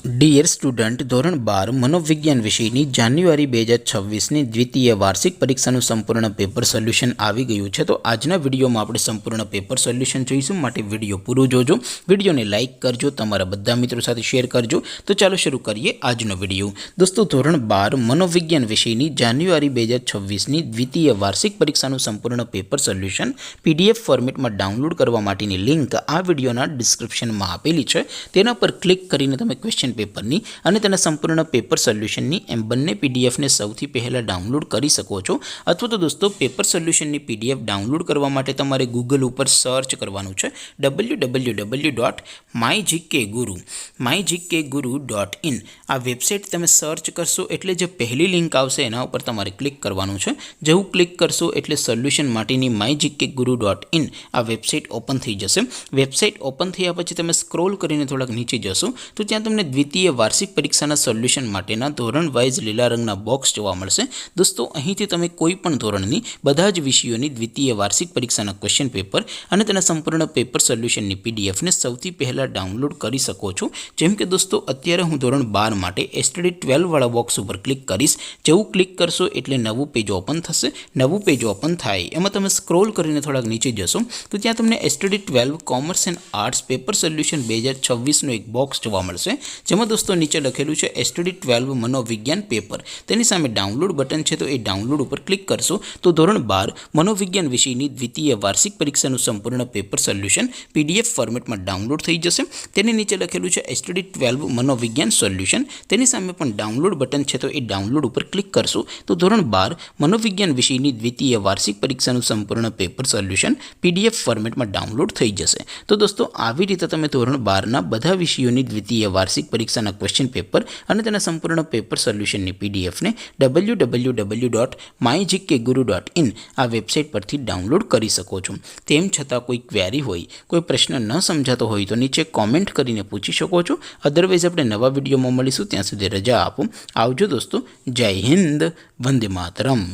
Dear student, ધોરણ 12 મનોવિજ્ઞાન વિષયની જાન્યુઆરી 2026ની દ્વિતીય વાર્ષિક પરીક્ષાનું સંપૂર્ણ પેપર સોલ્યુશન આવી ગયું છે. તો આજના વિડીયોમાં આપણે સંપૂર્ણ પેપર સોલ્યુશન જોઈશું, માટે વિડીયો પૂરો જોજો. વિડીયોને લાઇક કરજો, તમારા બધા મિત્રો સાથે શેર કરજો. તો ચાલો શરૂ કરીએ આજનો વિડીયો. દોસ્તો, ધોરણ 12 મનોવિજ્ઞાન વિષયની જાન્યુઆરી 2026ની દ્વિતીય વાર્ષિક પરીક્ષાનું સંપૂર્ણ પેપર સોલ્યુશન PDF ફોર્મેટમાં ડાઉનલોડ કરવા માટેની લિંક આ વિડીયોના ડિસ્ક્રિપ્શનમાં આપેલી છે. તેના પર ક્લિક કરીને તમે ક્વેશ્ચન પેપરની અને તેના સંપૂર્ણ પેપર સોલ્યુશનની એમ બંને પીડીએફને સૌથી પહેલાં ડાઉનલોડ કરી શકો છો. અથવા તો દોસ્તો, પેપર સોલ્યુશનની PDF ડાઉનલોડ કરવા માટે તમારે ગૂગલ ઉપર સર્ચ કરવાનું છે www.mygkguru.in. આ વેબસાઇટ તમે સર્ચ કરશો એટલે જે પહેલી લિંક આવશે એના ઉપર તમારે ક્લિક કરવાનું છે. જેવું ક્લિક કરશો એટલે સોલ્યુશન માટેની mygkguru.in આ વેબસાઇટ ઓપન થઈ જશે. વેબસાઇટ ઓપન થયા પછી તમે સ્ક્રોલ કરીને થોડાક નીચે જશો તો ત્યાં તમને દ્વિતીય વાર્ષિક પરીક્ષાના સોલ્યુશન માટેના ધોરણ વાઇઝ લીલા રંગના બોક્સ જોવા મળશે. દોસ્તો, અહીંથી તમે કોઈ પણ ધોરણની બધા જ વિષયોની દ્વિતીય વાર્ષિક પરીક્ષાના ક્વેશ્ચન પેપર અને તેના સંપૂર્ણ પેપર સોલ્યુશનની પીડીએફને સૌથી પહેલાં ડાઉનલોડ કરી શકો છો. જેમ કે દોસ્તો, અત્યારે હું ધોરણ 12 માટે STD 12 વાળા બોક્સ ઉપર ક્લિક કરીશ. જેવું ક્લિક કરશો એટલે નવું પેજ ઓપન થશે. નવું પેજ ઓપન થાય એમાં તમે સ્ક્રોલ કરીને થોડાક નીચે જશો તો ત્યાં તમને STD 12 commerce and arts paper solution 2026નું એક બોક્સ જોવા મળશે. જેમાં દોસ્તો નીચે લખેલું છે STD 12 મનોવિજ્ઞાન પેપર. તેની સામે ડાઉનલોડ બટન છે, તો એ ડાઉનલોડ ઉપર ક્લિક કરશો તો ધોરણ 12 મનોવિજ્ઞાન વિષયની દ્વિતીય વાર્ષિક પરીક્ષાનું સંપૂર્ણ પેપર સોલ્યુશન PDF ફોર્મેટમાં ડાઉનલોડ થઈ જશે. તેની નીચે લખેલું છે STD 12 મનોવિજ્ઞાન સોલ્યુશન. તેની સામે પણ ડાઉનલોડ બટન છે, તો એ ડાઉનલોડ ઉપર ક્લિક કરશો તો ધોરણ 12 મનોવિજ્ઞાન વિષયની દ્વિતીય વાર્ષિક પરીક્ષાનું સંપૂર્ણ પેપર સોલ્યુશન PDF ફોર્મેટમાં ડાઉનલોડ થઈ જશે. તો દોસ્તો, આવી રીતે તમે ધોરણ 12ના બધા વિષયોની દ્વિતીય વાર્ષિક પરીક્ષાના ક્વેશ્ચન પેપર અને તેના સંપૂર્ણ પેપર સોલ્યુશનની પીડીએફને www.mygkguru.in આ વેબસાઇટ પરથી ડાઉનલોડ કરી શકો છો. તેમ છતાં કોઈ ક્વેરી હોય, કોઈ પ્રશ્ન ન સમજાતો હોય તો નીચે કોમેન્ટ કરીને પૂછી શકો છો. અદરવાઇઝ આપણે નવા વિડીયોમાં મળીશું. ત્યાં સુધી રજા આપો. આવજો દોસ્તો. જય હિન્દ. વંદે માતરમ.